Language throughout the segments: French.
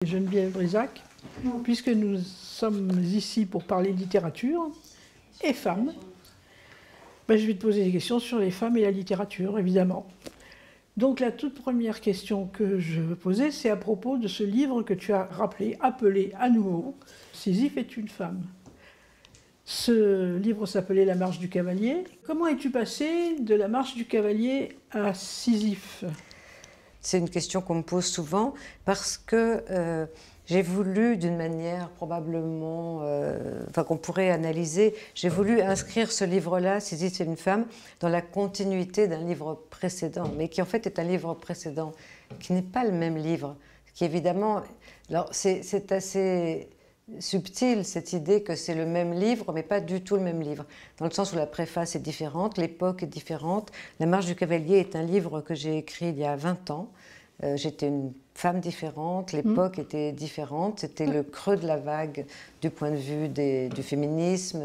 Geneviève Brisac, puisque nous sommes ici pour parler littérature et femmes, je vais te poser des questions sur les femmes et la littérature, évidemment. Donc la toute première question que je veux poser, c'est à propos de ce livre que tu as appelé à nouveau « Sisyphe est une femme ». Ce livre s'appelait « La marche du cavalier ». Comment es-tu passé de la marche du cavalier à Sisyphe ? C'est une question qu'on me pose souvent parce que j'ai voulu, d'une manière probablement, qu'on pourrait analyser, j'ai voulu inscrire ce livre-là, Sisyphe et une femme, dans la continuité d'un livre précédent, mais qui en fait est un livre précédent, qui n'est pas le même livre, qui évidemment, alors c'est assez subtil cette idée que c'est le même livre, mais pas du tout le même livre, dans le sens où la préface est différente, l'époque est différente. La marche du cavalier est un livre que j'ai écrit il y a 20 ans. J'étais une femme différente, l'époque était différente, c'était le creux de la vague du point de vue du féminisme.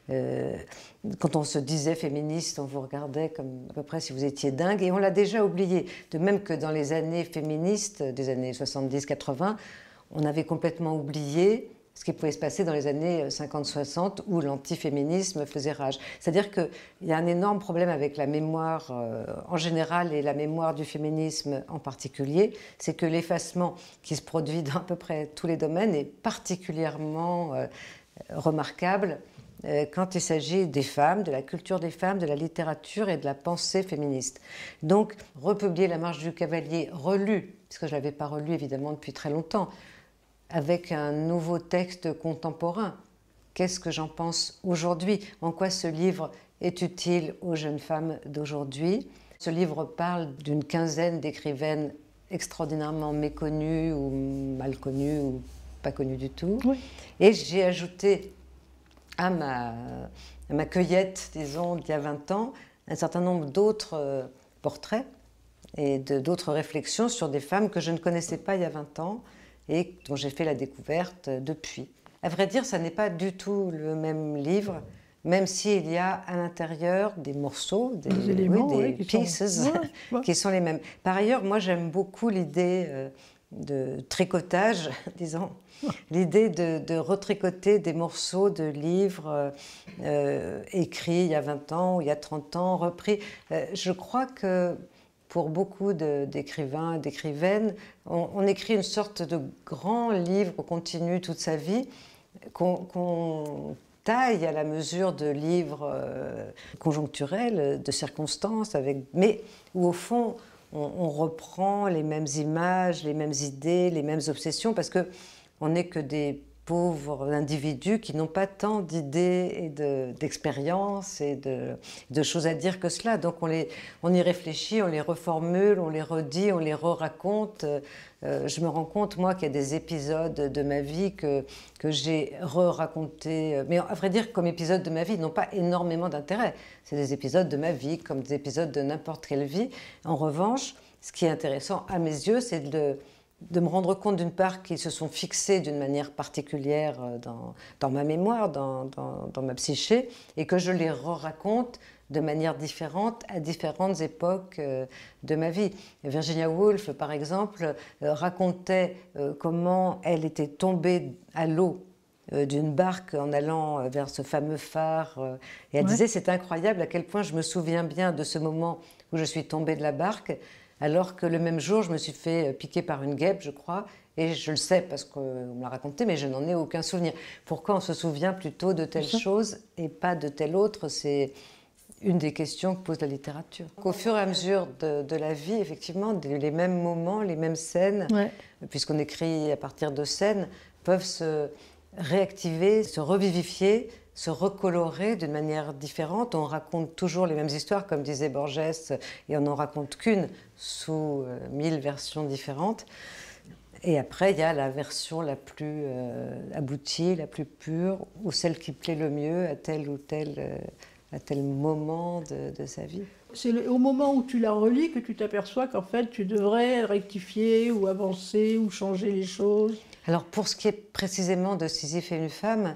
Quand on se disait féministe, on vous regardait comme à peu près si vous étiez dingue, et on l'a déjà oublié. De même que dans les années féministes, des années 70-80, on avait complètement oublié ce qui pouvait se passer dans les années 50-60 où l'antiféminisme faisait rage. C'est-à-dire qu'il y a un énorme problème avec la mémoire en général et la mémoire du féminisme en particulier, c'est que l'effacement qui se produit dans à peu près tous les domaines est particulièrement remarquable quand il s'agit des femmes, de la culture des femmes, de la littérature et de la pensée féministe. Donc, republier La marche du cavalier, relu, parce que je ne l'avais pas relu évidemment depuis très longtemps, avec un nouveau texte contemporain. Qu'est-ce que j'en pense aujourd'hui? En quoi ce livre est utile aux jeunes femmes d'aujourd'hui? Ce livre parle d'une quinzaine d'écrivaines extraordinairement méconnues ou mal connues ou pas connues du tout. Oui. Et j'ai ajouté à ma cueillette, disons, d'il y a 20 ans, un certain nombre d'autres portraits et d'autres réflexions sur des femmes que je ne connaissais pas il y a 20 ans, et dont j'ai fait la découverte depuis. À vrai dire, ça n'est pas du tout le même livre, même s'il y a à l'intérieur des morceaux, des éléments, des pieces qui sont les mêmes. Par ailleurs, moi j'aime beaucoup l'idée de tricotage, disons, l'idée de retricoter des morceaux de livres écrits il y a 20 ans ou il y a 30 ans, repris. Je crois que pour beaucoup d'écrivains et d'écrivaines, on écrit une sorte de grand livre continu toute sa vie, qu'on taille à la mesure de livres conjoncturels, de circonstances, mais où au fond, on reprend les mêmes images, les mêmes idées, les mêmes obsessions, parce qu'on n'est que des pauvres individus qui n'ont pas tant d'idées et d'expériences et de choses à dire que cela. Donc on y réfléchit, on les reformule, on les redit, on les re-raconte. Je me rends compte, moi, qu'il y a des épisodes de ma vie que j'ai re-racontés, mais à vrai dire, comme épisodes de ma vie, n'ont pas énormément d'intérêt. C'est des épisodes de ma vie, comme des épisodes de n'importe quelle vie. En revanche, ce qui est intéressant à mes yeux, c'est de me rendre compte d'une part qu'ils se sont fixés d'une manière particulière dans ma mémoire, dans ma psyché, et que je les raconte de manière différente à différentes époques de ma vie. Virginia Woolf, par exemple, racontait comment elle était tombée à l'eau d'une barque en allant vers ce fameux phare, et elle disait c'est incroyable à quel point je me souviens bien de ce moment où je suis tombée de la barque, alors que le même jour, je me suis fait piquer par une guêpe, je crois, et je le sais parce qu'on me l'a raconté, mais je n'en ai aucun souvenir. Pourquoi on se souvient plutôt de telle chose et pas de telle autre? C'est une des questions que pose la littérature. Au fur et à mesure de la vie, effectivement, les mêmes moments, les mêmes scènes, puisqu'on écrit à partir de scènes, peuvent se réactiver, se revivifier, se recolorer d'une manière différente. On raconte toujours les mêmes histoires, comme disait Borges, et on n'en raconte qu'une sous 1000 versions différentes. Et après, il y a la version la plus aboutie, la plus pure, ou celle qui plaît le mieux à tel ou tel moment de sa vie. C'est au moment où tu la relis que tu t'aperçois qu'en fait, tu devrais rectifier ou avancer ou changer les choses. Alors, pour ce qui est précisément de Sisyphe et une femme,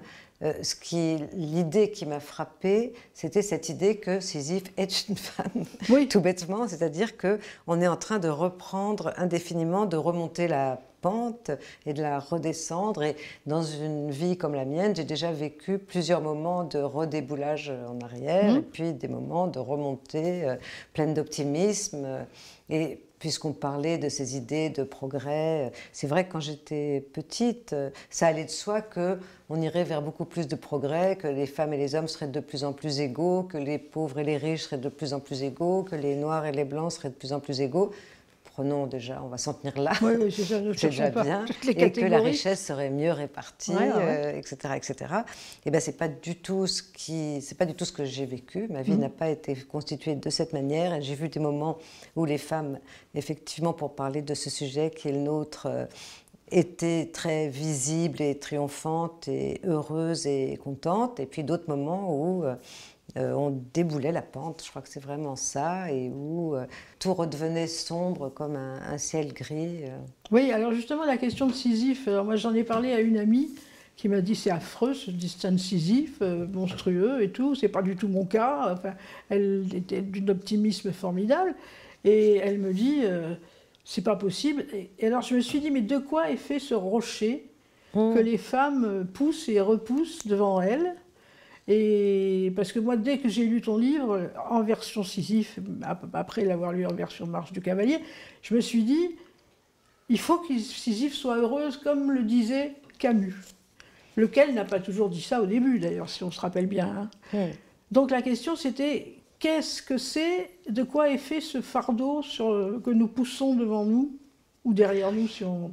l'idée qui m'a frappée, c'était cette idée que Sisyphe est une femme, tout bêtement, c'est-à-dire qu'on est en train de reprendre indéfiniment, de remonter la pente et de la redescendre. Et dans une vie comme la mienne, j'ai déjà vécu plusieurs moments de redéboulage en arrière et puis des moments de remontée pleine d'optimisme. Et puisqu'on parlait de ces idées de progrès, c'est vrai que quand j'étais petite, ça allait de soi qu'on irait vers beaucoup plus de progrès, que les femmes et les hommes seraient de plus en plus égaux, que les pauvres et les riches seraient de plus en plus égaux, que les noirs et les blancs seraient de plus en plus égaux. Prenons déjà, on va s'en tenir là, oui, c'est déjà bien, et que la richesse serait mieux répartie, etc., etc. Et ben c'est pas du tout ce que j'ai vécu. Ma vie n'a pas été constituée de cette manière, et j'ai vu des moments où les femmes, effectivement, pour parler de ce sujet qui est le nôtre, étaient très visibles et triomphantes et heureuses et contentes, et puis d'autres moments où on déboulait la pente, je crois que c'est vraiment ça, et où tout redevenait sombre comme un ciel gris. Oui, alors justement la question de Sisyphe, alors moi j'en ai parlé à une amie qui m'a dit c'est affreux ce destin de Sisyphe, monstrueux et tout, c'est pas du tout mon cas. Enfin, elle était d'un optimisme formidable, et elle me dit c'est pas possible. Et alors je me suis dit mais de quoi est fait ce rocher que les femmes poussent et repoussent devant elles? Et parce que moi, dès que j'ai lu ton livre, en version Sisyphe, après l'avoir lu en version Marche du Cavalier, je me suis dit, il faut que Sisyphe soit heureuse, comme le disait Camus, lequel n'a pas toujours dit ça au début, d'ailleurs, si on se rappelle bien. Hein. Donc la question, c'était, qu'est-ce que c'est, de quoi est fait ce fardeau que nous poussons devant nous, ou derrière nous, si on...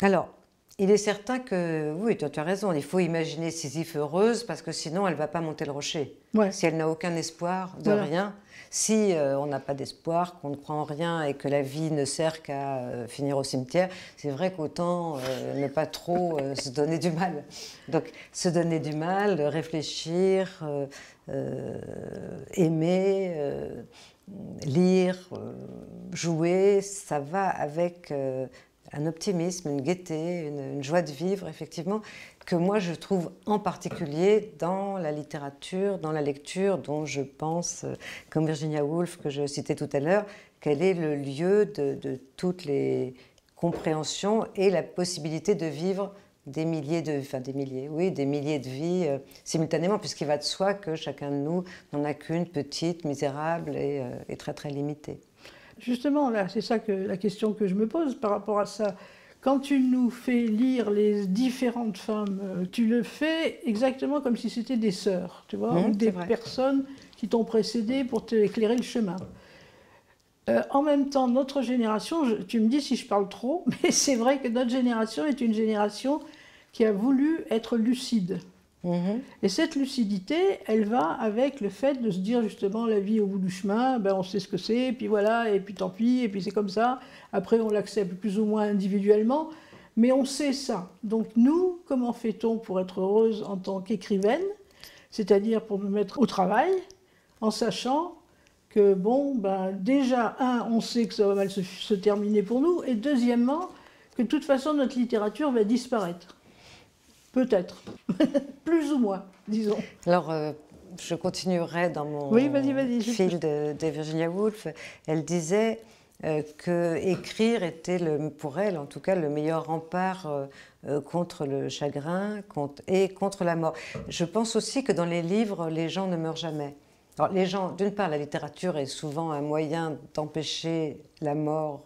Alors, il est certain que, oui, tu as raison, il faut imaginer Sisyphe heureuse, parce que sinon elle ne va pas monter le rocher. Ouais. Si elle n'a aucun espoir de rien, si on n'a pas d'espoir, qu'on ne croit en rien et que la vie ne sert qu'à finir au cimetière, c'est vrai qu'autant ne pas trop se donner du mal. Donc se donner du mal, réfléchir, aimer, lire, jouer, ça va avec... un optimisme, une gaieté, une joie de vivre, effectivement, que moi je trouve en particulier dans la littérature, dans la lecture, dont je pense, comme Virginia Woolf que je citais tout à l'heure, qu'elle est le lieu de toutes les compréhensions et la possibilité de vivre des milliers de vies simultanément, puisqu'il va de soi que chacun de nous n'en a qu'une petite, misérable et très très limitée. Justement, là, c'est ça la question que je me pose par rapport à ça. Quand tu nous fais lire les différentes femmes, tu le fais exactement comme si c'était des sœurs, tu vois, ou des personnes qui t'ont précédé pour t'éclairer le chemin. En même temps, notre génération, tu me dis si je parle trop, mais c'est vrai que notre génération est une génération qui a voulu être lucide. Et cette lucidité, elle va avec le fait de se dire justement la vie au bout du chemin, ben on sait ce que c'est, et puis voilà, et puis tant pis, et puis c'est comme ça. Après, on l'accepte plus ou moins individuellement, mais on sait ça. Donc nous, comment fait-on pour être heureuse en tant qu'écrivaine, c'est-à-dire pour nous mettre au travail, en sachant que, bon, ben déjà, on sait que ça va mal se terminer pour nous, et deuxièmement, que de toute façon, notre littérature va disparaître. Peut-être. Plus ou moins, disons. Alors, je continuerai dans mon fil de Virginia Woolf. Elle disait que écrire était, pour elle en tout cas, le meilleur rempart contre le chagrin et contre la mort. Je pense aussi que dans les livres, les gens ne meurent jamais. Alors, les gens, d'une part, la littérature est souvent un moyen d'empêcher la mort,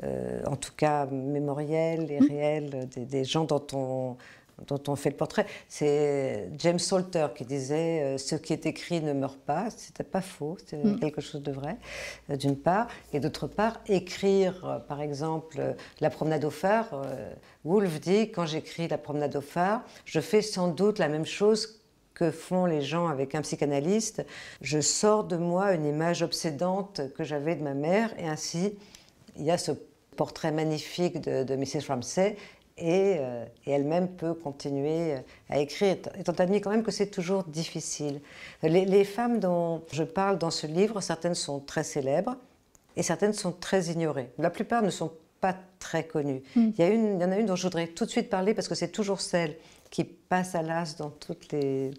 en tout cas mémorielle et réelle, des gens dont on fait le portrait. C'est James Salter qui disait ce qui est écrit ne meurt pas. C'était pas faux, c'est quelque chose de vrai, d'une part. Et d'autre part, écrire, par exemple, La promenade au phare. Woolf dit, quand j'écris La promenade au phare, je fais sans doute la même chose que font les gens avec un psychanalyste. Je sors de moi une image obsédante que j'avais de ma mère, et ainsi, il y a ce portrait magnifique de Mrs. Ramsay, et elle-même peut continuer à écrire, étant donné quand même que c'est toujours difficile. Les femmes dont je parle dans ce livre, certaines sont très célèbres et certaines sont très ignorées. La plupart ne sont pas très connues. Il y en a une dont je voudrais tout de suite parler parce que c'est toujours celle qui passe à l'as dans toutes les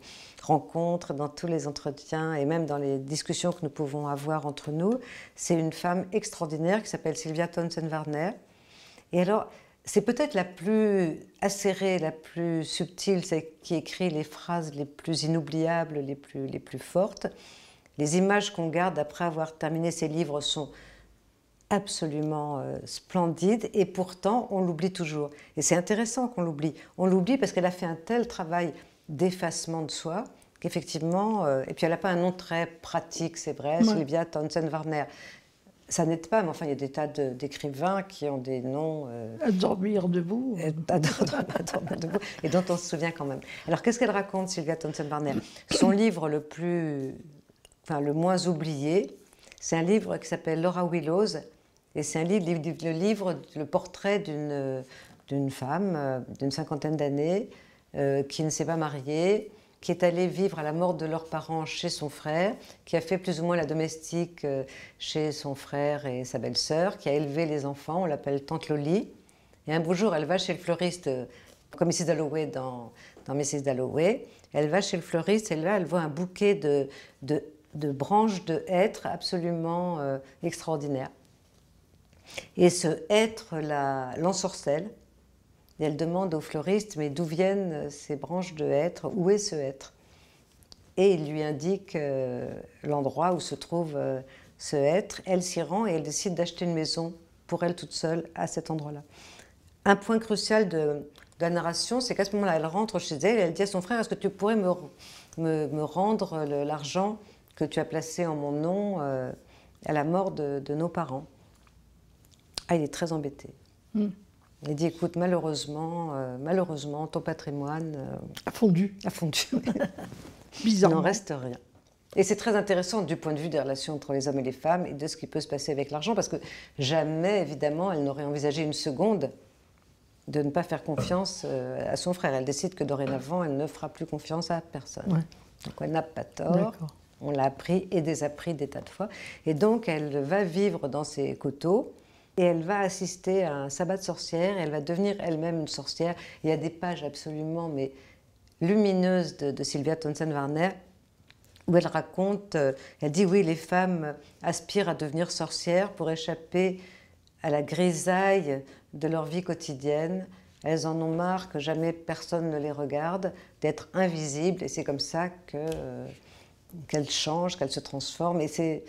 rencontres, dans tous les entretiens et même dans les discussions que nous pouvons avoir entre nous. C'est une femme extraordinaire qui s'appelle Sylvia Townsend Warner. Et alors, c'est peut-être la plus acérée, la plus subtile, celle qui écrit les phrases les plus inoubliables, les plus fortes. Les images qu'on garde après avoir terminé ces livres sont absolument splendides, et pourtant on l'oublie toujours. Et c'est intéressant qu'on l'oublie. On l'oublie parce qu'elle a fait un tel travail d'effacement de soi qu'effectivement, et puis elle n'a pas un nom très pratique, c'est vrai, ouais. Sylvia Townsend-Varner. Ça n'aide pas, mais enfin, il y a des tas d'écrivains qui ont des noms... À dormir debout. À dormir debout, et dont on se souvient quand même. Alors, qu'est-ce qu'elle raconte, Sylvia Townsend-Varner? Son livre le moins oublié, c'est un livre qui s'appelle Laura Willows, et c'est un livre, le portrait d'une femme d'une 50aine d'années qui ne s'est pas mariée, qui est allée vivre à la mort de leurs parents chez son frère, qui a fait plus ou moins la domestique chez son frère et sa belle-sœur, qui a élevé les enfants, on l'appelle Tante Loli. Et un beau jour, elle va chez le fleuriste, comme Mrs. Dalloway dans Mrs. Dalloway, elle va chez le fleuriste et là, elle voit un bouquet de branches de hêtre absolument extraordinaire. Et ce hêtre l'ensorcelle. Et elle demande au fleuriste, mais d'où viennent ces branches de hêtre? Où est ce hêtre? Et il lui indique l'endroit où se trouve ce hêtre. Elle s'y rend et elle décide d'acheter une maison pour elle toute seule à cet endroit-là. Un point crucial de la narration, c'est qu'à ce moment-là, elle rentre chez elle et elle dit à son frère, est-ce que tu pourrais me rendre l'argent que tu as placé en mon nom à la mort de nos parents? Ah, il est très embêté. Il dit, écoute, malheureusement, ton patrimoine a fondu. Bizarrement. Il n'en reste rien. Et c'est très intéressant du point de vue des relations entre les hommes et les femmes et de ce qui peut se passer avec l'argent, parce que jamais, évidemment, elle n'aurait envisagé une seconde de ne pas faire confiance à son frère. Elle décide que dorénavant, elle ne fera plus confiance à personne. Ouais. Donc elle n'a pas tort. On l'a appris et désappris des tas de fois. Et donc, elle va vivre dans ces coteaux. Et elle va assister à un sabbat de sorcière, et elle va devenir elle-même une sorcière. Il y a des pages absolument lumineuses de Sylvia Townsend-Varner où elle raconte, elle dit oui, les femmes aspirent à devenir sorcières pour échapper à la grisaille de leur vie quotidienne. Elles en ont marre que jamais personne ne les regarde, d'être invisibles, et c'est comme ça qu'elles changent, qu'elles se transforment. Et c'est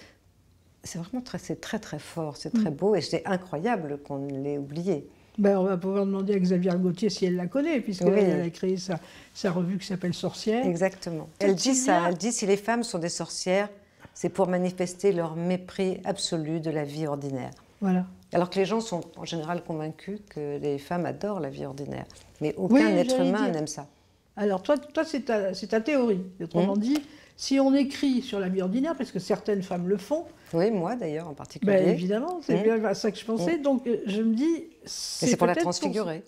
vraiment très très fort, c'est très beau, et c'est incroyable qu'on l'ait oublié. Ben, on va pouvoir demander à Xavier Gauthier si elle la connaît, puisqu'elle a créé sa revue qui s'appelle Sorcière. Exactement. Elle dit ça, elle dit si les femmes sont des sorcières, c'est pour manifester leur mépris absolu de la vie ordinaire. Voilà. Alors que les gens sont en général convaincus que les femmes adorent la vie ordinaire. Mais aucun être humain n'aime ça. Alors toi c'est ta théorie. Autrement dit, si on écrit sur la vie ordinaire, parce que certaines femmes le font... Oui, moi d'ailleurs en particulier. Ben, évidemment, c'est bien à ça que je pensais. Donc je me dis... C'est pour la transfigurer.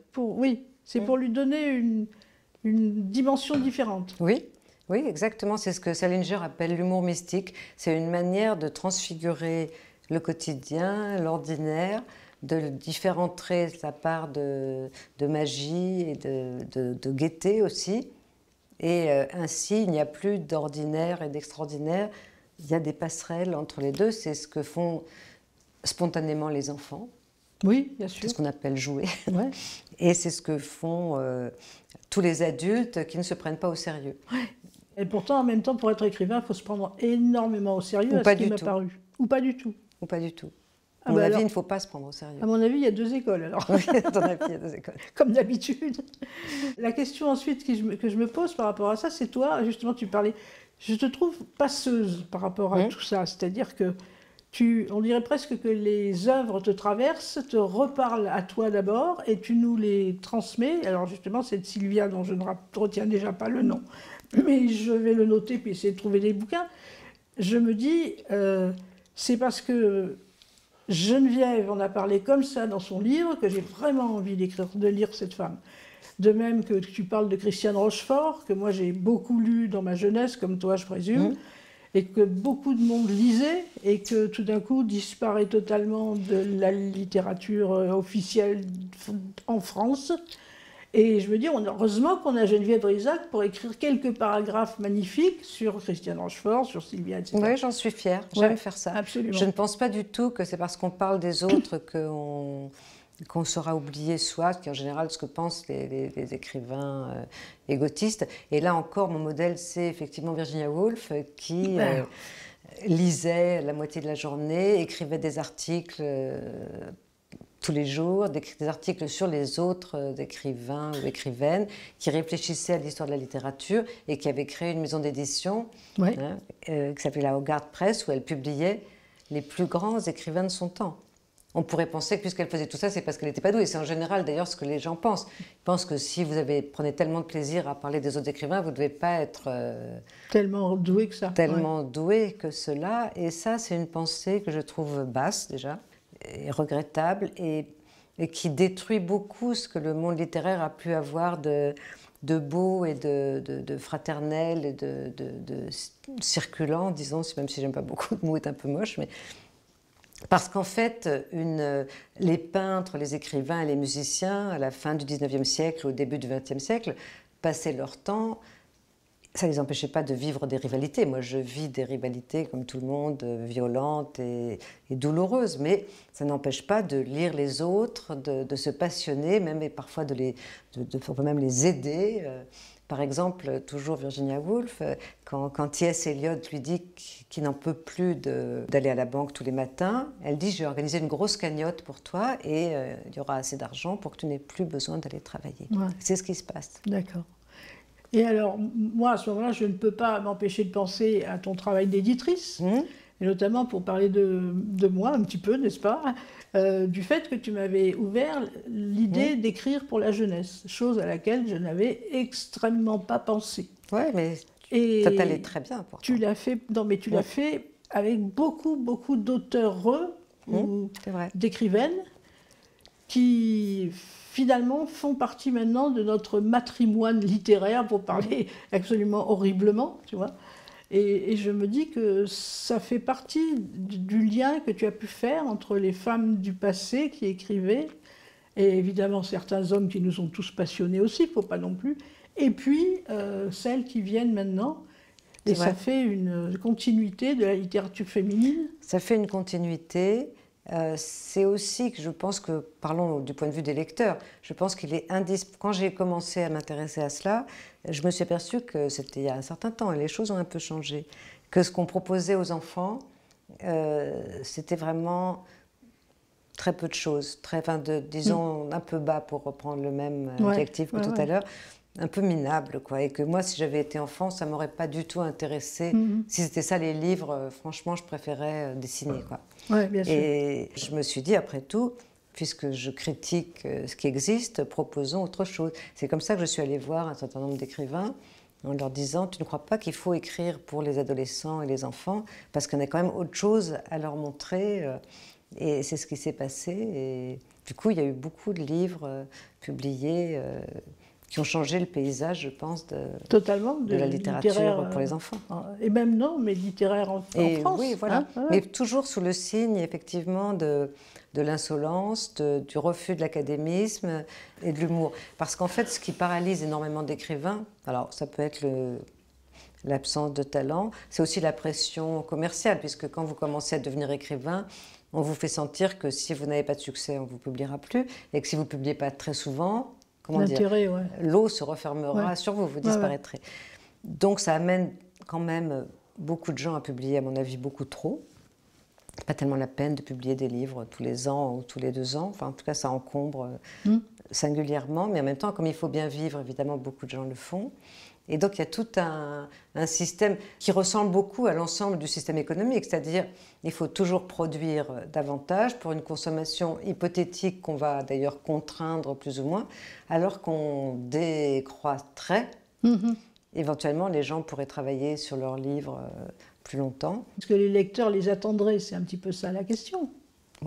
C'est pour lui donner une dimension différente. Oui, exactement. C'est ce que Salinger appelle l'humour mystique. C'est une manière de transfigurer le quotidien, l'ordinaire, de différents traits de sa part de magie et de gaieté aussi. Et ainsi, il n'y a plus d'ordinaire et d'extraordinaire. Il y a des passerelles entre les deux. C'est ce que font spontanément les enfants. Oui, bien sûr. C'est ce qu'on appelle jouer. Ouais. Et c'est ce que font tous les adultes qui ne se prennent pas au sérieux. Ouais. Et pourtant, en même temps, pour être écrivain, il faut se prendre énormément au sérieux, à ce qui m'a paru. Ou pas du tout. Ou pas du tout. À mon avis, il ne faut pas se prendre au sérieux. À mon avis, il y a deux écoles, alors. Oui, à ton avis, il y a deux écoles. Comme d'habitude. La question ensuite que je me pose par rapport à ça, c'est toi, justement, tu parlais... Je te trouve passeuse par rapport à tout ça. C'est-à-dire que on dirait presque que les œuvres te traversent, te reparlent à toi d'abord, et tu nous les transmets. Alors justement, c'est de Sylvia, dont je ne retiens déjà pas le nom, mais je vais le noter, puis essayer de trouver des bouquins. Je me dis, c'est parce que Geneviève en a parlé comme ça dans son livre que j'ai vraiment envie de lire cette femme. De même que tu parles de Christiane Rochefort, que moi j'ai beaucoup lu dans ma jeunesse, comme toi je présume, et que beaucoup de monde lisait, et que tout d'un coup disparaît totalement de la littérature officielle en France. Et je me dis, heureusement qu'on a Geneviève Brisac pour écrire quelques paragraphes magnifiques sur Christiane Rochefort, sur Sylvia, etc. Oui, j'en suis fière, j'aime faire ça. Absolument. Je ne pense pas du tout que c'est parce qu'on parle des autres qu'on qu'on saura oublier soit, qui est en général ce que pensent les écrivains égotistes. Et là encore, mon modèle, c'est effectivement Virginia Woolf, qui lisait la moitié de la journée, écrivait des articles tous les jours, des articles sur les autres écrivains ou écrivaines, qui réfléchissaient à l'histoire de la littérature et qui avait créé une maison d'édition qui s'appelait la Hogarth Press, où elle publiait les plus grands écrivains de son temps. On pourrait penser que puisqu'elle faisait tout ça, c'est parce qu'elle n'était pas douée. C'est en général d'ailleurs ce que les gens pensent. Ils pensent que si vous prenez tellement de plaisir à parler des autres écrivains, vous ne devez pas être tellement doué que ça. Tellement doué que cela. Et ça, c'est une pensée que je trouve basse déjà, et regrettable, et qui détruit beaucoup ce que le monde littéraire a pu avoir de beau et de fraternel et de circulant, disons, même si j'aime pas beaucoup, le mot est un peu moche, mais parce qu'en fait, les peintres, les écrivains et les musiciens, à la fin du 19e siècle, au début du 20e siècle, passaient leur temps, ça ne les empêchait pas de vivre des rivalités. Moi, je vis des rivalités, comme tout le monde, violentes et douloureuses, mais ça n'empêche pas de lire les autres, de se passionner, même et parfois on peut même les aider. Par exemple, toujours Virginia Woolf, quand T.S. Eliot lui dit qu'il n'en peut plus d'aller à la banque tous les matins, elle dit « Je vais organiser une grosse cagnotte pour toi et il y aura assez d'argent pour que tu n'aies plus besoin d'aller travailler. Ouais. » C'est ce qui se passe. D'accord. Et alors, moi, à ce moment-là, je ne peux pas m'empêcher de penser à ton travail d'éditrice, et notamment pour parler de moi un petit peu, n'est-ce pas, du fait que tu m'avais ouvert l'idée d'écrire pour la jeunesse, chose à laquelle je n'avais extrêmement pas pensé. Oui, mais ça t'allait très bien. Pourtant. Tu l'as fait, non, mais tu l'as fait avec beaucoup d'auteurs ou d'écrivaines qui finalement font partie maintenant de notre matrimoine littéraire, pour parler absolument horriblement, tu vois. Et je me dis que ça fait partie du lien que tu as pu faire entre les femmes du passé qui écrivaient, et évidemment certains hommes qui nous ont tous passionnés aussi, il ne faut pas non plus, et puis celles qui viennent maintenant. Et ça fait une continuité de la littérature féminine. Ça fait une continuité. C'est aussi que je pense que, parlons du point de vue des lecteurs, je pense qu'il est indispensable. Quand j'ai commencé à m'intéresser à cela, je me suis aperçue que c'était il y a un certain temps et les choses ont un peu changé. Que ce qu'on proposait aux enfants, c'était vraiment très peu de choses, disons un peu bas pour reprendre le même adjectif que tout à l'heure. Un peu minable, quoi. Et que moi, si j'avais été enfant, ça ne m'aurait pas du tout intéressé. Si c'était ça, les livres, franchement, je préférais dessiner, quoi. Ouais, bien sûr. Et je me suis dit, après tout, puisque je critique ce qui existe, proposons autre chose. C'est comme ça que je suis allée voir un certain nombre d'écrivains en leur disant, tu ne crois pas qu'il faut écrire pour les adolescents et les enfants, parce qu'on a quand même autre chose à leur montrer. Et c'est ce qui s'est passé. Et du coup, il y a eu beaucoup de livres publiés qui ont changé le paysage, je pense, de la littérature pour les enfants. Et même non, mais littéraire en France. Oui, voilà. Mais toujours sous le signe, effectivement, de l'insolence, du refus de l'académisme et de l'humour. Parce qu'en fait, ce qui paralyse énormément d'écrivains, alors ça peut être l'absence de talent, c'est aussi la pression commerciale, puisque quand vous commencez à devenir écrivain, on vous fait sentir que si vous n'avez pas de succès, on ne vous publiera plus, et que si vous ne publiez pas très souvent, l'eau se refermera sur vous, vous disparaîtrez. Donc ça amène quand même beaucoup de gens à publier, à mon avis, beaucoup trop. Pas tellement la peine de publier des livres tous les ans ou tous les 2 ans. Enfin, en tout cas, ça encombre singulièrement. Mais en même temps, comme il faut bien vivre, évidemment, beaucoup de gens le font. Et donc, il y a tout un système qui ressemble beaucoup à l'ensemble du système économique. C'est-à-dire, il faut toujours produire davantage pour une consommation hypothétique qu'on va d'ailleurs contraindre plus ou moins, alors qu'on décroîtrait. Éventuellement, les gens pourraient travailler sur leurs livres plus longtemps. Est-ce que les lecteurs les attendraient? C'est un petit peu ça la question.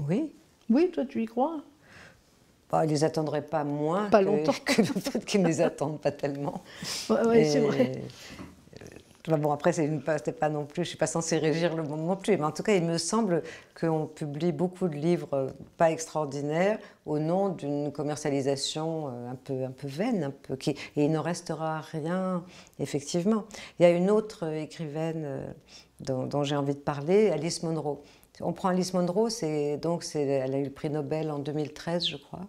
Oui. Oui, toi, tu y crois? Bah, ils ne les attendraient pas moins pas longtemps. que le fait qu'ils ne les attendent pas tellement. Oui, c'est vrai. Enfin bon, après, c'était pas non plus, je ne suis pas censée régir le monde non plus, mais en tout cas, il me semble qu'on publie beaucoup de livres pas extraordinaires au nom d'une commercialisation un peu vaine, et il n'en restera rien, effectivement. Il y a une autre écrivaine dont j'ai envie de parler, Alice Munro. On prend Alice Munro, elle a eu le prix Nobel en 2013, je crois.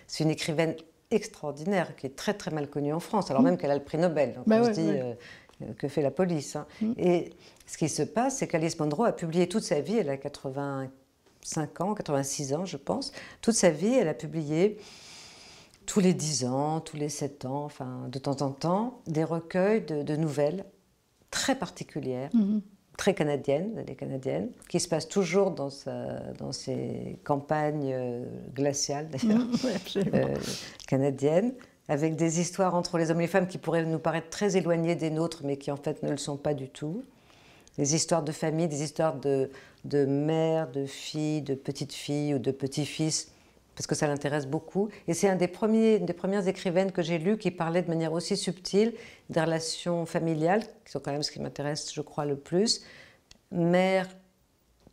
C'est une écrivaine extraordinaire, qui est très très mal connue en France, alors même qu'elle a le prix Nobel. Donc on se dit, que fait la police, hein. Et ce qui se passe, c'est qu'Alice Munro a publié toute sa vie, elle a 85 ans, 86 ans je pense, toute sa vie elle a publié tous les 10 ans, tous les 7 ans, enfin de temps en temps, des recueils de nouvelles très particulières, très canadiennes, les canadiennes, qui se passent toujours dans ces campagnes glaciales d'ailleurs, canadiennes, avec des histoires entre les hommes et les femmes qui pourraient nous paraître très éloignées des nôtres, mais qui en fait ne le sont pas du tout. Des histoires de famille, des histoires de mères, de filles, de petites filles ou de petits-fils, parce que ça l'intéresse beaucoup. Et c'est une des premières écrivaines que j'ai lues qui parlait de manière aussi subtile des relations familiales, qui sont quand même ce qui m'intéresse, je crois, le plus. Mère,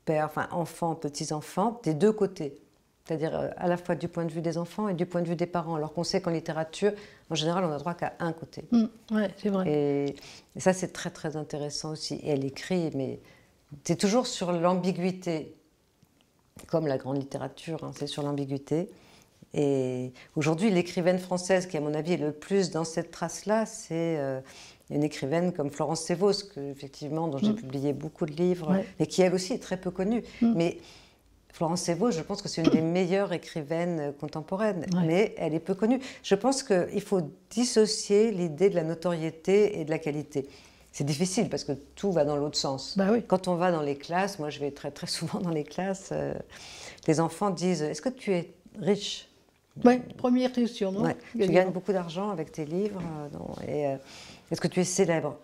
père, enfin enfants, petits-enfants, des deux côtés. C'est-à-dire à la fois du point de vue des enfants et du point de vue des parents. Alors qu'on sait qu'en littérature, en général, on n'a droit qu'à un côté. Ouais, c'est vrai. Et ça, c'est très, très intéressant aussi. Et elle écrit, mais c'est toujours sur l'ambiguïté, comme la grande littérature, hein, c'est sur l'ambiguïté. Et aujourd'hui, l'écrivaine française qui, à mon avis, est le plus dans cette trace-là, c'est une écrivaine comme Florence Sévos, dont j'ai publié beaucoup de livres, mais qui, elle aussi, est très peu connue. Mais Florence Sévos, je pense que c'est une des meilleures écrivaines contemporaines, mais elle est peu connue. Je pense qu'il faut dissocier l'idée de la notoriété et de la qualité. C'est difficile parce que tout va dans l'autre sens. Bah oui. Quand on va dans les classes, moi je vais très très souvent dans les classes, les enfants disent « Est-ce que tu es riche ?» Oui, première question, non? Tu gagnes beaucoup d'argent avec tes livres, non. Et est-ce que tu es célèbre?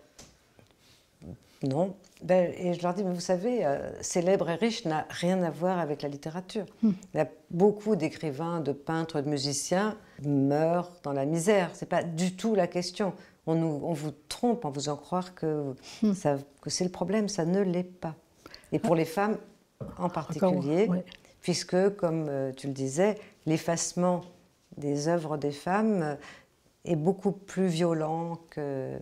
Non. Et je leur dis, mais vous savez, célèbre et riche n'a rien à voir avec la littérature. Il y a beaucoup d'écrivains, de peintres, de musiciens meurent dans la misère. Ce n'est pas du tout la question. On vous trompe en vous en croire que c'est le problème. Ça ne l'est pas. Et pour les femmes en particulier, puisque, comme tu le disais, l'effacement des œuvres des femmes est beaucoup plus violent que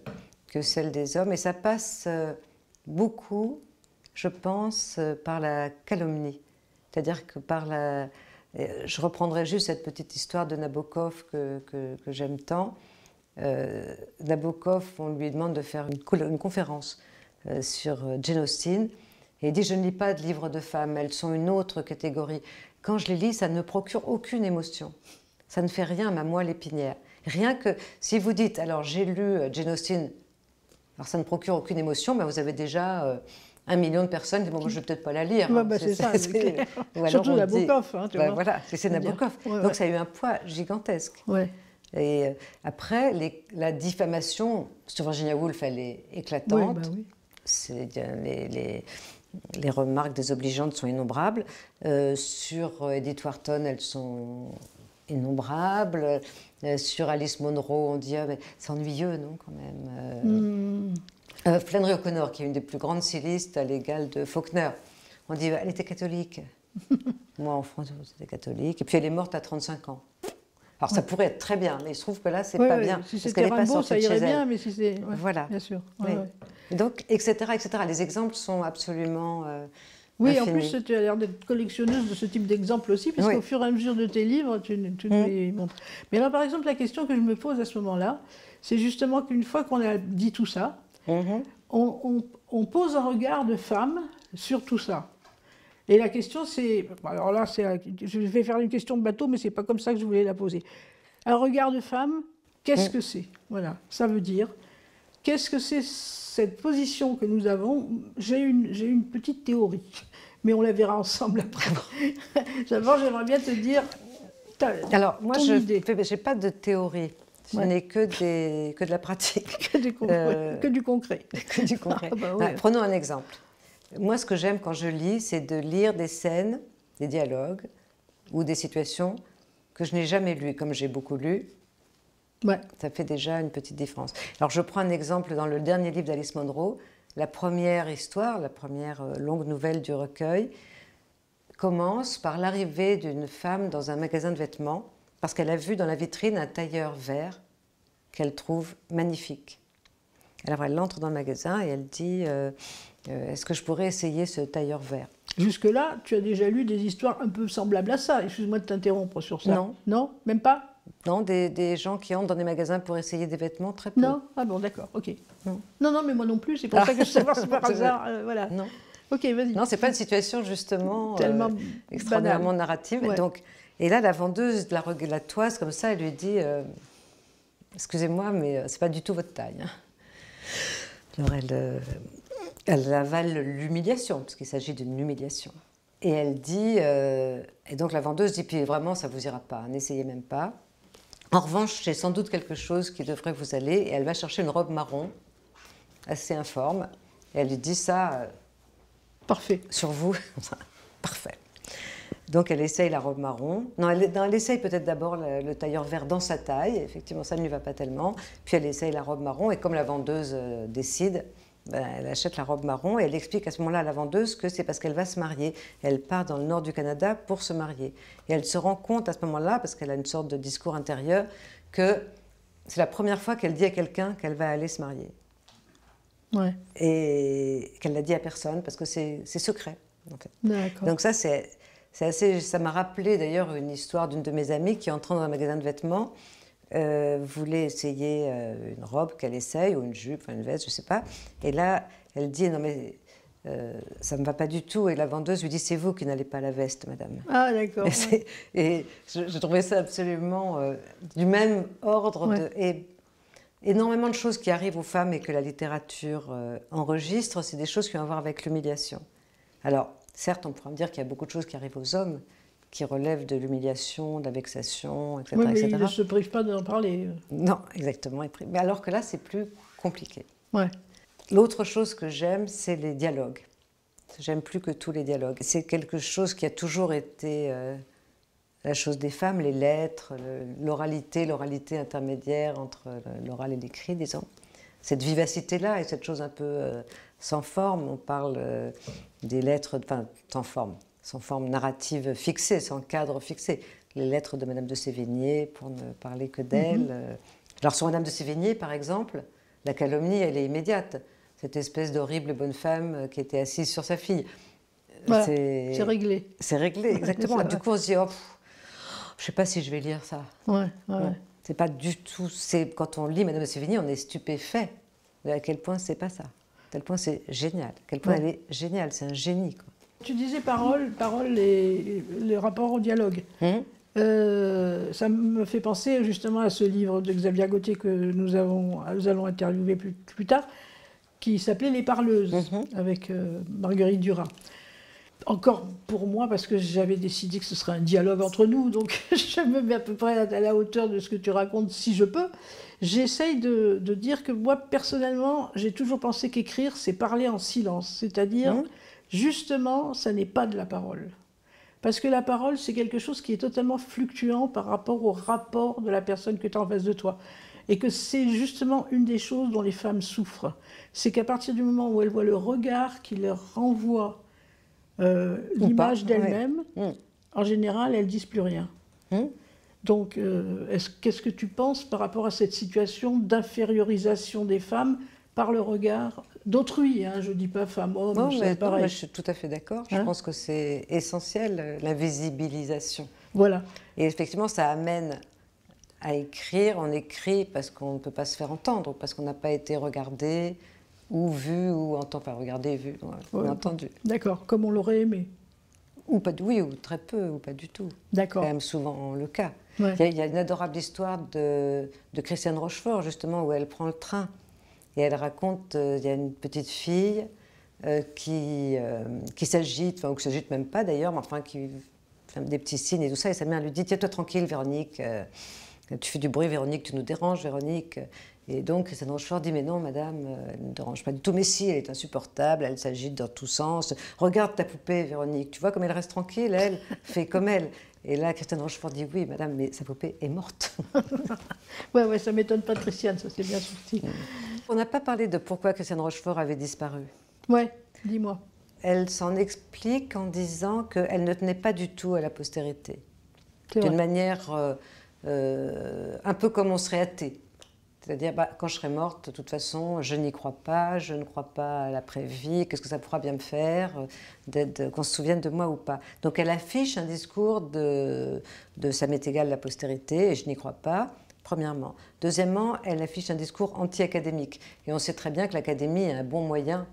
celle des hommes. Et ça passe beaucoup, je pense, par la calomnie. C'est-à-dire que je reprendrai juste cette petite histoire de Nabokov que j'aime tant. Nabokov, on lui demande de faire une conférence sur Jane Austen. Et il dit, je ne lis pas de livres de femmes, elles sont une autre catégorie. Quand je les lis, ça ne procure aucune émotion. Ça ne fait rien à ma moelle épinière. Rien que, si vous dites, alors j'ai lu Jane Austen, alors ça ne procure aucune émotion, mais vous avez déjà 1 million de personnes qui disent, bon, je ne vais peut-être pas la lire. C'est ça, surtout Nabokov. Tu vois. Voilà, c'est Nabokov. Donc ça a eu un poids gigantesque. Et après, la diffamation sur Virginia Woolf, elle est éclatante. Les remarques désobligeantes sont innombrables. Sur Edith Wharton, elles sont innombrables. Sur Alice Munro, on dit mais c'est ennuyeux, non, quand même. Flannery O'Connor, qui est une des plus grandes stylistes à l'égal de Faulkner, on dit elle était catholique. Moi, en France, j'étais catholique. Et puis elle est morte à 35 ans. Alors ça pourrait être très bien, mais je trouve que là, c'est pas bien. Si c'était Rimbaud, ça irait bien, mais si c'est... voilà. Bien sûr. Donc, etc., etc. Les exemples sont absolument oui, infinis. En plus, tu as l'air d'être collectionneuse de ce type d'exemples aussi, parce qu'au fur et à mesure de tes livres, tu nous les montres. Mais là, par exemple, la question que je me pose à ce moment-là, c'est justement qu'une fois qu'on a dit tout ça, on pose un regard de femme sur tout ça. Et la question, c'est... Alors là, je vais faire une question de bateau, mais ce n'est pas comme ça que je voulais la poser. Un regard de femme, qu'est-ce que c'est? Voilà, ça veut dire... Qu'est-ce que c'est cette position que nous avons? J'ai une petite théorie, mais on la verra ensemble après. D'abord, j'aimerais bien te dire... Alors, moi, je n'ai pas de théorie. Je n'ai que de la pratique. Que du concret. Que du concret. Prenons un exemple. Moi, ce que j'aime quand je lis, c'est de lire des scènes, des dialogues ou des situations que je n'ai jamais lues, comme j'ai beaucoup lu, Ouais. Ça fait déjà une petite différence. Alors je prends un exemple dans le dernier livre d'Alice Munro. La première histoire, la première longue nouvelle du recueil, commence par l'arrivée d'une femme dans un magasin de vêtements parce qu'elle a vu dans la vitrine un tailleur vert qu'elle trouve magnifique. Alors elle entre dans le magasin et elle dit est-ce que je pourrais essayer ce tailleur vert? Jusque-là, tu as déjà lu des histoires un peu semblables à ça. Excuse-moi de t'interrompre sur ça. Non. Non, même pas? Non, des gens qui entrent dans des magasins pour essayer des vêtements, très peu. Non? Ah bon, d'accord, ok. Non. Non, mais moi non plus, c'est pour ça que je sais pas si par hasard, voilà. Non. Ok, vas-y. Non, c'est pas une situation justement Tellement extraordinairement banale. narrative. Ouais. Donc, et là, la vendeuse la toise comme ça, elle lui dit excusez-moi, mais c'est pas du tout votre taille. Alors elle avale l'humiliation, parce qu'il s'agit d'une humiliation. Et elle dit, et donc la vendeuse dit, puis vraiment, ça vous ira pas, n'essayez même pas. En revanche, j'ai sans doute quelque chose qui devrait vous aller. Et elle va chercher une robe marron, assez informe. Et elle lui dit ça. Parfait. Sur vous. Parfait. Donc elle essaye la robe marron. Non, elle essaye peut-être d'abord le tailleur vert dans sa taille. Effectivement, ça ne lui va pas tellement. Puis elle essaye la robe marron. Et comme la vendeuse décide, ben, elle achète la robe marron. Et elle explique à ce moment-là à la vendeuse que c'est parce qu'elle va se marier. Elle part dans le nord du Canada pour se marier. Et elle se rend compte à ce moment-là, parce qu'elle a une sorte de discours intérieur, que c'est la première fois qu'elle dit à quelqu'un qu'elle va aller se marier. Ouais. Et qu'elle l'a dit à personne, parce que c'est secret, en fait. D'accord. Donc ça, c'est assez... Ça m'a rappelé d'ailleurs une histoire d'une de mes amies qui, entrant dans un magasin de vêtements, voulait essayer une robe qu'elle essaye, ou une jupe, une veste, je ne sais pas. Et là, elle dit, non mais ça ne me va pas du tout. Et la vendeuse lui dit, c'est vous qui n'allez pas à la veste, madame. Ah, d'accord. Ouais. Et je trouvais ça absolument du même ordre. Ouais. Et énormément de choses qui arrivent aux femmes et que la littérature enregistre, c'est des choses qui ont à voir avec l'humiliation. Alors, certes, on pourra me dire qu'il y a beaucoup de choses qui arrivent aux hommes, qui relèvent de l'humiliation, de la vexation, etc. Oui, mais etc. ils ne se privent pas d'en parler. Non, exactement. Mais alors que là, c'est plus compliqué. Ouais. L'autre chose que j'aime, c'est les dialogues. J'aime plus que tous les dialogues. C'est quelque chose qui a toujours été la chose des femmes, les lettres, l'oralité intermédiaire entre l'oral et l'écrit, disons. Cette vivacité-là et cette chose un peu sans forme. On parle des lettres, enfin, sans forme narrative fixée, sans cadre fixé. Les lettres de Madame de Sévigné, pour ne parler que d'elle. Alors sur Madame de Sévigné, par exemple, la calomnie, elle est immédiate. Cette espèce d'horrible bonne femme qui était assise sur sa fille. Voilà, c'est réglé. C'est réglé, exactement. Du coup, on se dit, oh, je ne sais pas si je vais lire ça. Ouais. C'est pas du tout... Quand on lit Madame de Sévigné, on est stupéfait de à quel point c'est pas ça. À quel point c'est génial. À quel point elle est géniale. C'est un génie, quoi. Tu disais parole et le rapport au dialogue. Ça me fait penser justement à ce livre de Xavier Gauthier que nous allons interviewer plus tard, qui s'appelait Les Parleuses, avec Marguerite Duras. Encore pour moi, parce que j'avais décidé que ce serait un dialogue entre nous, donc je me mets à peu près à la hauteur de ce que tu racontes, si je peux. J'essaye de dire que moi, personnellement, j'ai toujours pensé qu'écrire, c'est parler en silence. C'est-à-dire, justement, ça n'est pas de la parole. Parce que la parole, c'est quelque chose qui est totalement fluctuant par rapport au rapport de la personne que tu as en face de toi. Et que c'est justement une des choses dont les femmes souffrent. C'est qu'à partir du moment où elles voient le regard qui leur renvoie l'image d'elles-mêmes, en général, elles ne disent plus rien. Donc, qu'est-ce que tu penses par rapport à cette situation d'infériorisation des femmes par le regard d'autrui, hein, je ne dis pas femme-homme, c'est pareil. Je suis tout à fait d'accord. Je pense que c'est essentiel, la visibilisation. Voilà. Et effectivement, ça amène à écrire. On écrit parce qu'on ne peut pas se faire entendre, parce qu'on n'a pas été regardé, ou vu, ou entendu. Enfin, regardé, vu, ou entendu. D'accord, comme on l'aurait aimé. Ou pas, oui, ou très peu, ou pas du tout. D'accord. C'est quand même souvent le cas. Ouais. Il y a une adorable histoire de Christiane Rochefort, justement, où elle prend le train. Et elle raconte, il y a une petite fille qui s'agite, enfin, ou qui ne s'agite même pas d'ailleurs, mais enfin, qui fait des petits signes et tout ça. Et sa mère lui dit, tiens-toi tranquille, Véronique, tu fais du bruit, Véronique, tu nous déranges, Véronique. Et donc, Christiane Rochefort dit, mais non, madame, elle ne dérange pas du tout. Mais si, elle est insupportable, elle s'agite dans tous sens. Regarde ta poupée, Véronique, tu vois comme elle reste tranquille, elle fait comme elle. Et là, Christiane Rochefort dit oui, madame, mais sa poupée est morte. Ouais, ça m'étonne pas de Christiane, ça c'est bien sorti. On n'a pas parlé de pourquoi Christiane Rochefort avait disparu. Ouais, dis-moi. Elle s'en explique en disant qu'elle ne tenait pas du tout à la postérité. C'est D'une vrai. manière un peu comme on serait athée. C'est-à-dire, quand je serai morte, de toute façon, je n'y crois pas, je ne crois pas à l'après-vie, qu'est-ce que ça pourra bien me faire, qu'on se souvienne de moi ou pas. Donc elle affiche un discours de ça m'est égal la postérité, et je n'y crois pas, premièrement. Deuxièmement, elle affiche un discours anti-académique. Et on sait très bien que l'académie est un bon moyen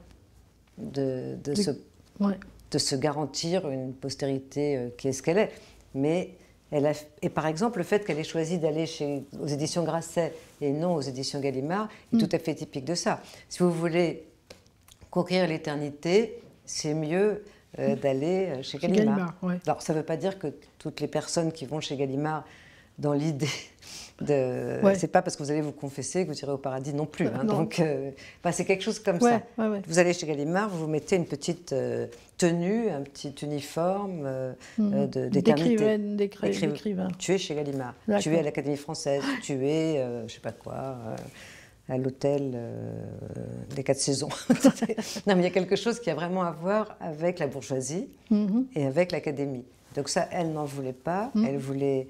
de se garantir une postérité qui est ce qu'elle est. Mais et par exemple, le fait qu'elle ait choisi d'aller aux éditions Grasset et non aux éditions Gallimard est tout à fait typique de ça. Si vous voulez conquérir l'éternité, c'est mieux d'aller chez Gallimard. Ouais. Alors, ça ne veut pas dire que toutes les personnes qui vont chez Gallimard, dans l'idée c'est pas parce que vous allez vous confesser que vous irez au paradis non plus. Hein. Non. Donc, c'est quelque chose comme ça. Ouais. Vous allez chez Gallimard, vous vous mettez une petite tenue, un petit uniforme d'éternité. D'écrivain. Tu es chez Gallimard, tu es à l'Académie française, tu es, je sais pas quoi, à l'hôtel des 4 saisons. Non, mais il y a quelque chose qui a vraiment à voir avec la bourgeoisie et avec l'Académie. Donc ça, elle n'en voulait pas, elle voulait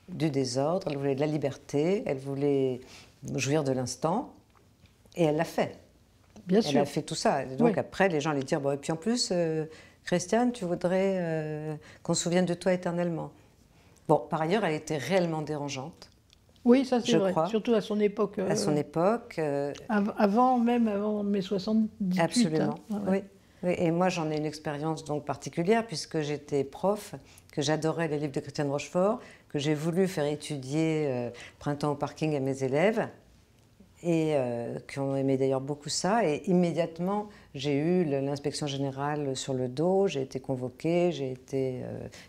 du désordre, elle voulait de la liberté, elle voulait jouir de l'instant, et elle l'a fait. Bien sûr. Elle a fait tout ça. Et donc après, les gens allaient dire, bon, et puis en plus, Christiane, tu voudrais qu'on se souvienne de toi éternellement. Bon, par ailleurs, elle était réellement dérangeante. Oui, ça c'est vrai, crois. Surtout à son époque. À son époque. Avant mai 78. Absolument, hein. Oui. Et moi, j'en ai une expérience donc particulière, puisque j'étais prof, que j'adorais les livres de Christiane Rochefort, que j'ai voulu faire étudier Printemps au parking à mes élèves, et qui ont aimé d'ailleurs beaucoup ça. Et immédiatement, j'ai eu l'inspection générale sur le dos, j'ai été convoquée, j'ai été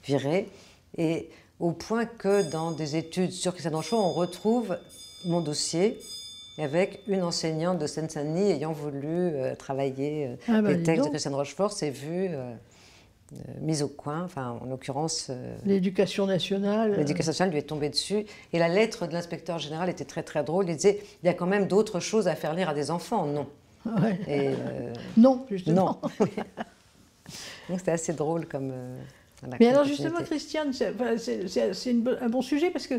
virée. Et au point que dans des études sur Christiane Rochefort, on retrouve mon dossier avec une enseignante de Seine-Saint-Denis ayant voulu travailler les textes de Christiane Rochefort, s'est vue mise au coin, enfin en l'occurrence... L'éducation nationale. L'éducation nationale lui est tombée dessus. Et la lettre de l'inspecteur général était très très drôle. Il disait, il y a quand même d'autres choses à faire lire à des enfants. Non. Ouais. Et, non, justement. Non. Donc c'était assez drôle comme... Mais alors justement, Christiane, c'est un bon sujet parce que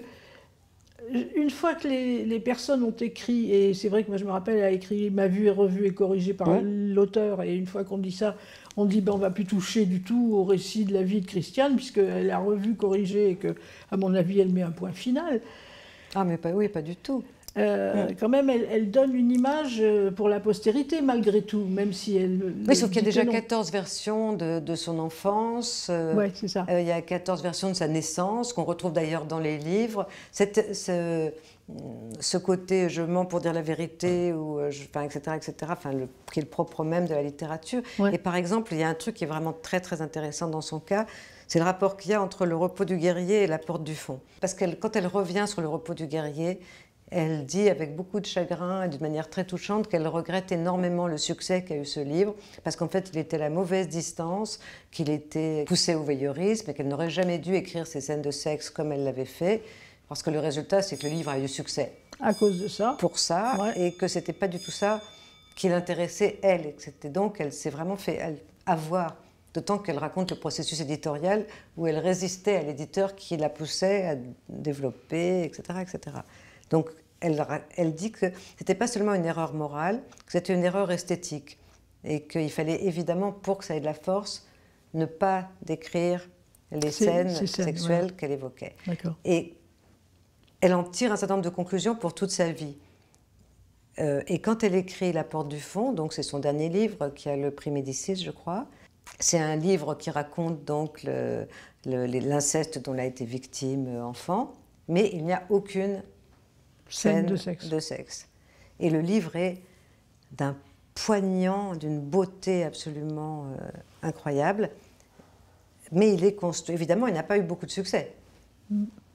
une fois que les personnes ont écrit, et c'est vrai que moi je me rappelle, elle a écrit Ma vue est revue et corrigée par l'auteur, et une fois qu'on dit ça, on dit on ne va plus toucher du tout au récit de la vie de Christiane, puisqu'elle a revu, corrigé, et que, à mon avis, elle met un point final. Ah mais pas du tout. Quand même, elle donne une image pour la postérité, malgré tout, même si elle... Oui, sauf qu'il y a déjà 14 versions de son enfance. Oui, c'est ça. Il y a 14 versions de sa naissance, qu'on retrouve d'ailleurs dans les livres. Ce côté « je mens pour dire la vérité », ou, etc., qui est le propre même de la littérature. Ouais. Et par exemple, il y a un truc qui est vraiment très, très intéressant dans son cas, c'est le rapport qu'il y a entre le repos du guerrier et la porte du fond. Parce que quand elle revient sur le repos du guerrier, elle dit avec beaucoup de chagrin et d'une manière très touchante qu'elle regrette énormément le succès qu'a eu ce livre, parce qu'en fait il était à la mauvaise distance, qu'il était poussé au voyeurisme et qu'elle n'aurait jamais dû écrire ces scènes de sexe comme elle l'avait fait, parce que le résultat c'est que le livre a eu succès. À cause de ça. Pour ça, et que c'était pas du tout ça qui l'intéressait elle, et que c'était donc, elle s'est vraiment fait avoir, d'autant qu'elle raconte le processus éditorial où elle résistait à l'éditeur qui la poussait à développer, etc. etc. Donc, elle dit que ce n'était pas seulement une erreur morale, que c'était une erreur esthétique. Et qu'il fallait évidemment, pour que ça ait de la force, ne pas décrire les scènes sexuelles qu'elle évoquait. Et elle en tire un certain nombre de conclusions pour toute sa vie. Et quand elle écrit La porte du fond, donc c'est son dernier livre qui a le prix Médicis, je crois, c'est un livre qui raconte donc l'inceste dont elle a été victime enfant, mais il n'y a aucune scène de sexe. Et le livre est d'un poignant, d'une beauté absolument incroyable, mais il est construit. Évidemment, il n'a pas eu beaucoup de succès.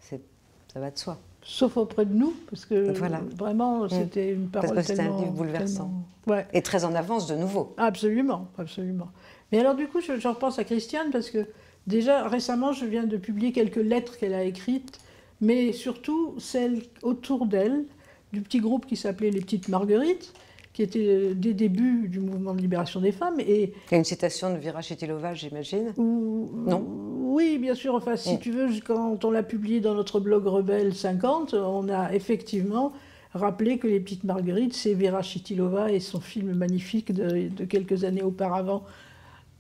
Ça va de soi. Sauf auprès de nous, parce que Voilà. vraiment, c'était une parole Parce que c'était un tellement... livre bouleversant. Ouais. Et très en avance de nouveau. Absolument, absolument. Mais alors du coup, je repense à Christiane, parce que déjà, récemment, je viens de publier quelques lettres qu'elle a écrites, mais surtout celles autour d'elle, du petit groupe qui s'appelait Les Petites Marguerites, qui était des débuts du mouvement de libération des femmes. Et Il y a une citation de Vera Chytilova, j'imagine. Non. Oui, bien sûr. Enfin, si tu veux, quand on l'a publié dans notre blog Rebelle 50, on a effectivement rappelé que Les Petites Marguerites, c'est Vera Chytilova et son film magnifique de quelques années auparavant,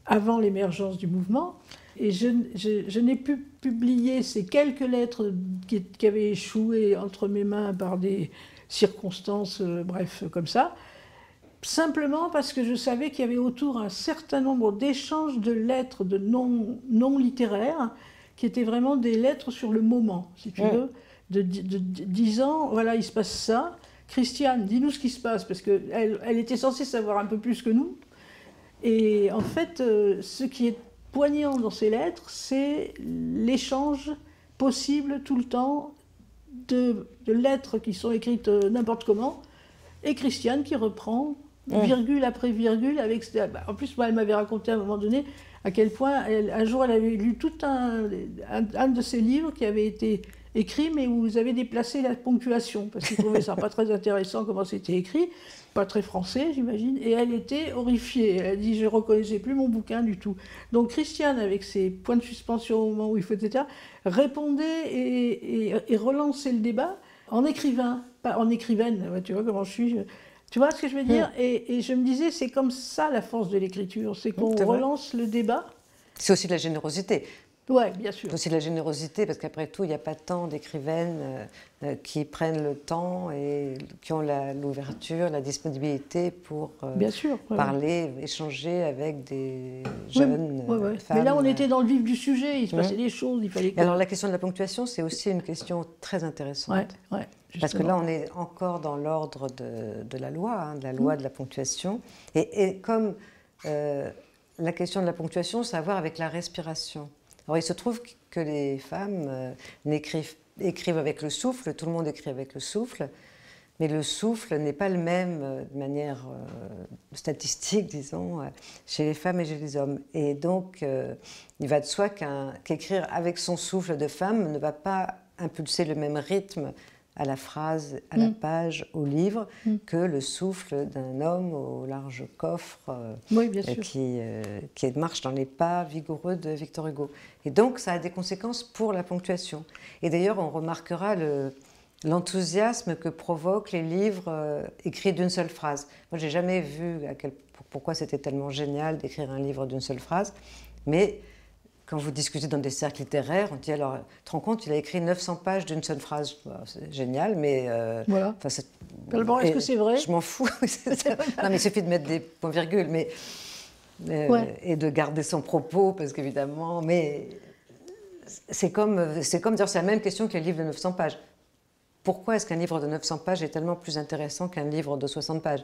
avant l'émergence du mouvement. Et je n'ai pu publier ces quelques lettres qui avaient échoué entre mes mains par des circonstances, bref, comme ça, simplement parce que je savais qu'il y avait autour un certain nombre d'échanges de lettres de non littéraires, qui étaient vraiment des lettres sur le moment, si tu veux, disant, voilà, il se passe ça. Christiane, dis-nous ce qui se passe, parce qu'elle était censée savoir un peu plus que nous. Et en fait, ce qui est poignant dans ces lettres, c'est l'échange possible tout le temps de lettres qui sont écrites n'importe comment, et Christiane qui reprend virgule après virgule. En plus, moi, elle m'avait raconté à un moment donné à quel point, un jour, elle avait lu tout un de ses livres qui avait été écrit, mais où vous avez déplacé la ponctuation, parce qu'il trouvait ça pas très intéressant comment c'était écrit, pas très français, j'imagine, et elle était horrifiée. Elle a dit, je ne reconnaissais plus mon bouquin du tout. Donc Christiane, avec ses points de suspension au moment où il faut, etc., répondait et relançait le débat en écrivain, pas en écrivaine, tu vois comment je suis. Tu vois ce que je veux dire? Et je me disais, c'est comme ça la force de l'écriture, c'est qu'on relance le débat. C'est aussi de la générosité. Oui, bien sûr. C'est aussi de la générosité, parce qu'après tout, il n'y a pas tant d'écrivaines qui prennent le temps et qui ont l'ouverture, la disponibilité pour bien sûr, parler, échanger avec des jeunes femmes. Mais là, on était dans le vif du sujet, il se passait des choses, il fallait... Alors la question de la ponctuation, c'est aussi une question très intéressante. Parce que là, on est encore dans l'ordre de la loi, de la loi de la ponctuation. Et comme la question de la ponctuation, ça a à voir avec la respiration. Alors, il se trouve que les femmes écrivent avec le souffle, tout le monde écrit avec le souffle, mais le souffle n'est pas le même de manière statistique, disons, chez les femmes et chez les hommes. Et donc, il va de soi qu'écrire avec son souffle de femme ne va pas impulser le même rythme à la phrase, à la page, au livre, que le souffle d'un homme au large coffre qui marche dans les pas vigoureux de Victor Hugo. Et donc, ça a des conséquences pour la ponctuation. Et d'ailleurs, on remarquera l'enthousiasme que provoquent les livres écrits d'une seule phrase. Moi, j'ai jamais vu pourquoi c'était tellement génial d'écrire un livre d'une seule phrase, mais quand vous discutez dans des cercles littéraires, on dit alors, tu te rends compte, il a écrit 900 pages d'une seule phrase. C'est génial, mais... voilà. Est-ce que c'est vrai? Je m'en fous. Non, mais il suffit de mettre des points-virgules, et de garder son propos, parce qu'évidemment... Mais c'est comme dire, c'est la même question qu'un livre de 900 pages. Pourquoi est-ce qu'un livre de 900 pages est tellement plus intéressant qu'un livre de 60 pages?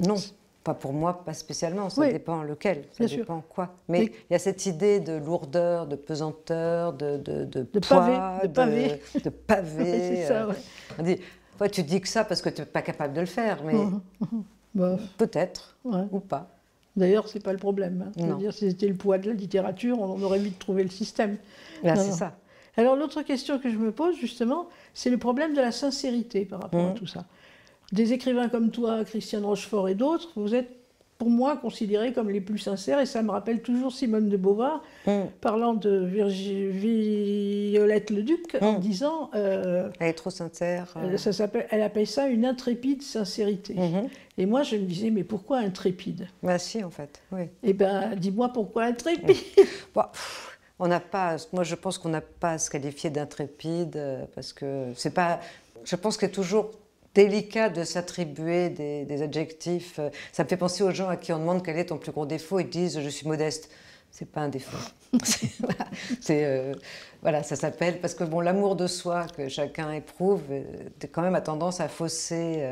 Non. Pas pour moi, pas spécialement, ça dépend lequel, ça dépend quoi. Mais il y a cette idée de lourdeur, de pesanteur, de poids, de pavé. C'est ça, On dit, tu dis que ça parce que tu n'es pas capable de le faire, mais peut-être, ou pas. D'ailleurs, ce n'est pas le problème. C'est-à-dire, si c'était le poids de la littérature, on aurait vite trouvé le système. Là, c'est ça. Alors, l'autre question que je me pose, justement, c'est le problème de la sincérité par rapport à tout ça. Des écrivains comme toi, Christiane Rochefort et d'autres, vous êtes, pour moi, considérés comme les plus sincères, et ça me rappelle toujours Simone de Beauvoir, parlant de Violette le Duc, en disant... elle est trop sincère. Elle appelle ça une intrépide sincérité. Et moi, je me disais, mais pourquoi intrépide? Bah si, en fait, oui. Eh bien, dis-moi pourquoi intrépide. On n'a pas... Moi, je pense qu'on n'a pas à se qualifier d'intrépide, parce que c'est pas... Je pense que c'est toujours délicat de s'attribuer des adjectifs. Ça me fait penser aux gens à qui on demande quel est ton plus gros défaut, ils disent « je suis modeste ». C'est pas un défaut. Voilà, ça s'appelle... Parce que bon, l'amour de soi que chacun éprouve, quand même a tendance à fausser...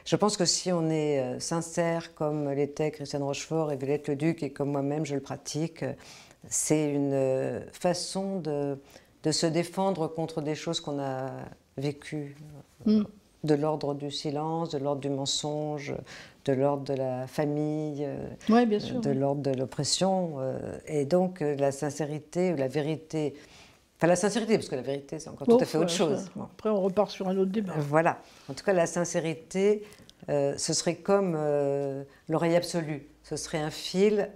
Je pense que si on est sincère, comme l'était Christiane Rochefort et Violette le Duc, et comme moi-même je le pratique, c'est une façon de se défendre contre des choses qu'on a vécues, de l'ordre du silence, de l'ordre du mensonge, de l'ordre de la famille, ouais, bien sûr, de l'ordre de l'oppression. Et donc la sincérité ou la vérité, enfin la sincérité, parce que la vérité c'est encore tout à fait autre chose. Après on repart sur un autre débat. Voilà, en tout cas la sincérité, ce serait comme l'oreille absolue, ce serait un fil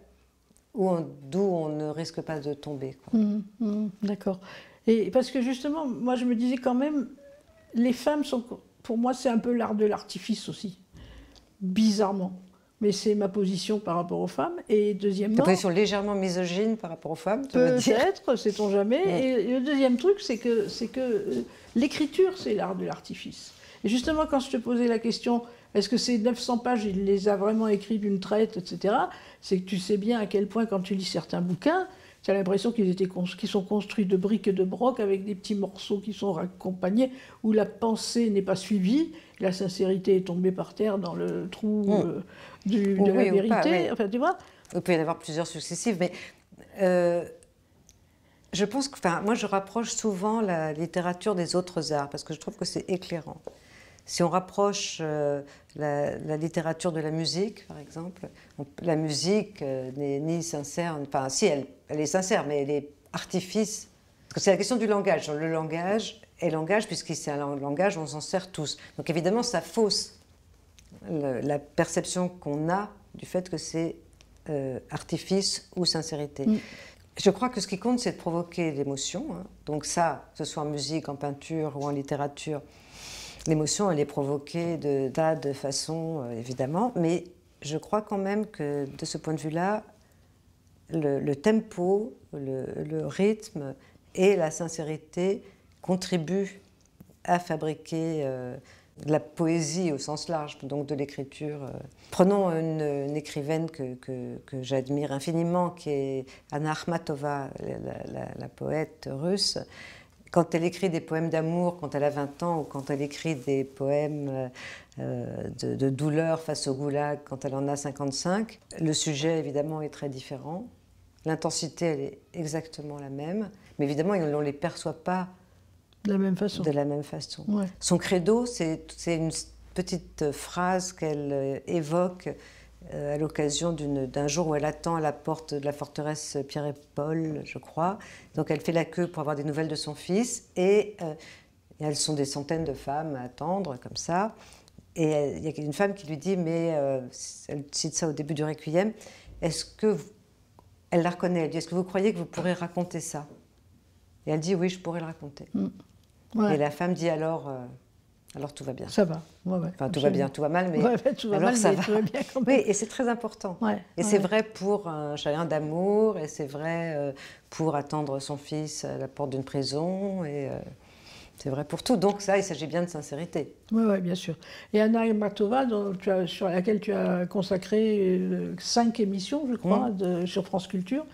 d'où on ne risque pas de tomber. D'accord. Et parce que justement, moi je me disais quand même, les femmes sont, pour moi c'est un peu l'art de l'artifice aussi, bizarrement. Mais c'est ma position par rapport aux femmes. Et deuxièmement... Ta position légèrement misogyne par rapport aux femmes, tu veux dire ? Peut-être, sait-on jamais. Et le deuxième truc, c'est que l'écriture, c'est l'art de l'artifice. Et justement, quand je te posais la question, est-ce que ces 900 pages, il les a vraiment écrits d'une traite, etc., c'est que tu sais bien à quel point, quand tu lis certains bouquins, tu as l'impression qu'ils sont construits de briques et de brocs, avec des petits morceaux qui sont raccompagnés, où la pensée n'est pas suivie, la sincérité est tombée par terre dans le trou de la vérité. Pas, oui. Enfin, tu vois ? Il peut y en avoir plusieurs successives, mais je pense que, moi je rapproche souvent la littérature des autres arts, parce que je trouve que c'est éclairant. Si on rapproche la littérature de la musique, par exemple, la musique n'est ni sincère, enfin si, elle est sincère, mais elle est artifice. Parce que c'est la question du langage. Le langage est langage, puisque c'est un langage, on s'en sert tous. Donc évidemment, ça fausse la perception qu'on a du fait que c'est artifice ou sincérité. Je crois que ce qui compte, c'est de provoquer l'émotion. Donc ça, que ce soit en musique, en peinture ou en littérature, l'émotion, elle est provoquée de tas de façons, évidemment, mais je crois quand même que, de ce point de vue-là, le tempo, le rythme et la sincérité contribuent à fabriquer de la poésie au sens large, donc de l'écriture. Prenons une écrivaine que j'admire infiniment, qui est Anna Akhmatova, la poète russe. Quand elle écrit des poèmes d'amour, quand elle a 20 ans, ou quand elle écrit des poèmes de douleur face au goulag, quand elle en a 55, le sujet, évidemment, est très différent. L'intensité, elle est exactement la même. Mais évidemment, on ne les perçoit pas de la même façon. Ouais. Son credo, c'est une petite phrase qu'elle évoque à l'occasion d'un jour où elle attend à la porte de la forteresse Pierre et Paul, je crois. Donc elle fait la queue pour avoir des nouvelles de son fils, et elles sont des centaines de femmes à attendre, comme ça. Et il y a une femme qui lui dit, mais elle cite ça au début du Requiem, elle la reconnaît, elle dit, est-ce que vous croyez que vous pourrez raconter ça? Et elle dit, oui, je pourrais le raconter. Ouais. Et la femme dit, alors tout va bien. Ça va. Ouais, enfin, tout va bien, tout va mal, mais tout va mal, ça va. Tout va bien quand même. Oui, et c'est très important. Et c'est vrai pour un chagrin d'amour, et c'est vrai pour attendre son fils à la porte d'une prison, et c'est vrai pour tout. Donc ça, il s'agit bien de sincérité. Oui, bien sûr. Et Anna Akhmatova, sur laquelle tu as consacré 5 émissions, je crois, sur France Culture,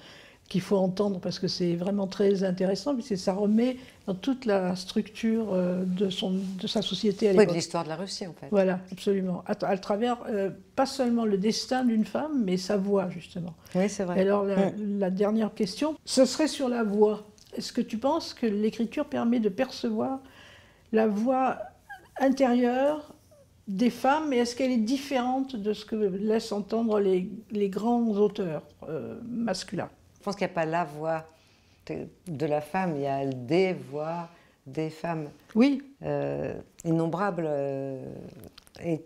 qu'il faut entendre parce que c'est vraiment très intéressant, puisque ça remet dans toute la structure de sa société à l'époque. Oui, de l'histoire de la Russie, en fait. Voilà, absolument. À travers, pas seulement le destin d'une femme, mais sa voix, justement. Oui, c'est vrai. Et alors, la dernière question, ce serait sur la voix. Est-ce que tu penses que l'écriture permet de percevoir la voix intérieure des femmes, et est-ce qu'elle est différente de ce que laissent entendre les grands auteurs masculins? Je pense qu'il n'y a pas la voix de la femme, il y a des voix des femmes. Oui. Innombrables, et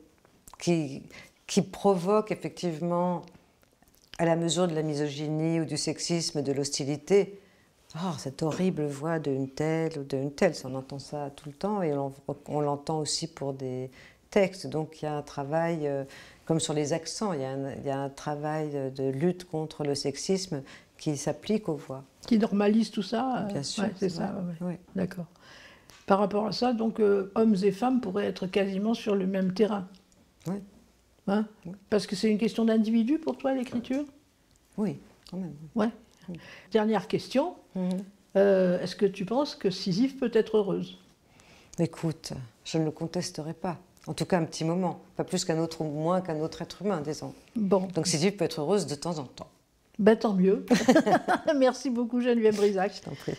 qui provoquent effectivement, à la mesure de la misogynie ou du sexisme, de l'hostilité, cette horrible voix d'une telle ou d'une telle. On entend ça tout le temps, et on l'entend aussi pour des textes. Donc il y a un travail, comme sur les accents, il y a un travail de lutte contre le sexisme qui s'applique aux voix. Qui normalise tout ça. Bien sûr, c'est ça. Ouais. D'accord. Par rapport à ça, donc hommes et femmes pourraient être quasiment sur le même terrain. Oui. Hein? Oui. Parce que c'est une question d'individu pour toi, l'écriture? Oui, quand même. Ouais. Oui. Dernière question. Est-ce que tu penses que Sisyphe peut être heureuse? Écoute, je ne le contesterai pas. En tout cas, un petit moment. Pas plus qu'un autre, ou moins qu'un autre être humain, disons. Bon. Donc Sisyphe peut être heureuse de temps en temps. Ben, tant mieux. Merci beaucoup, Geneviève Brisac. Je t'en prie.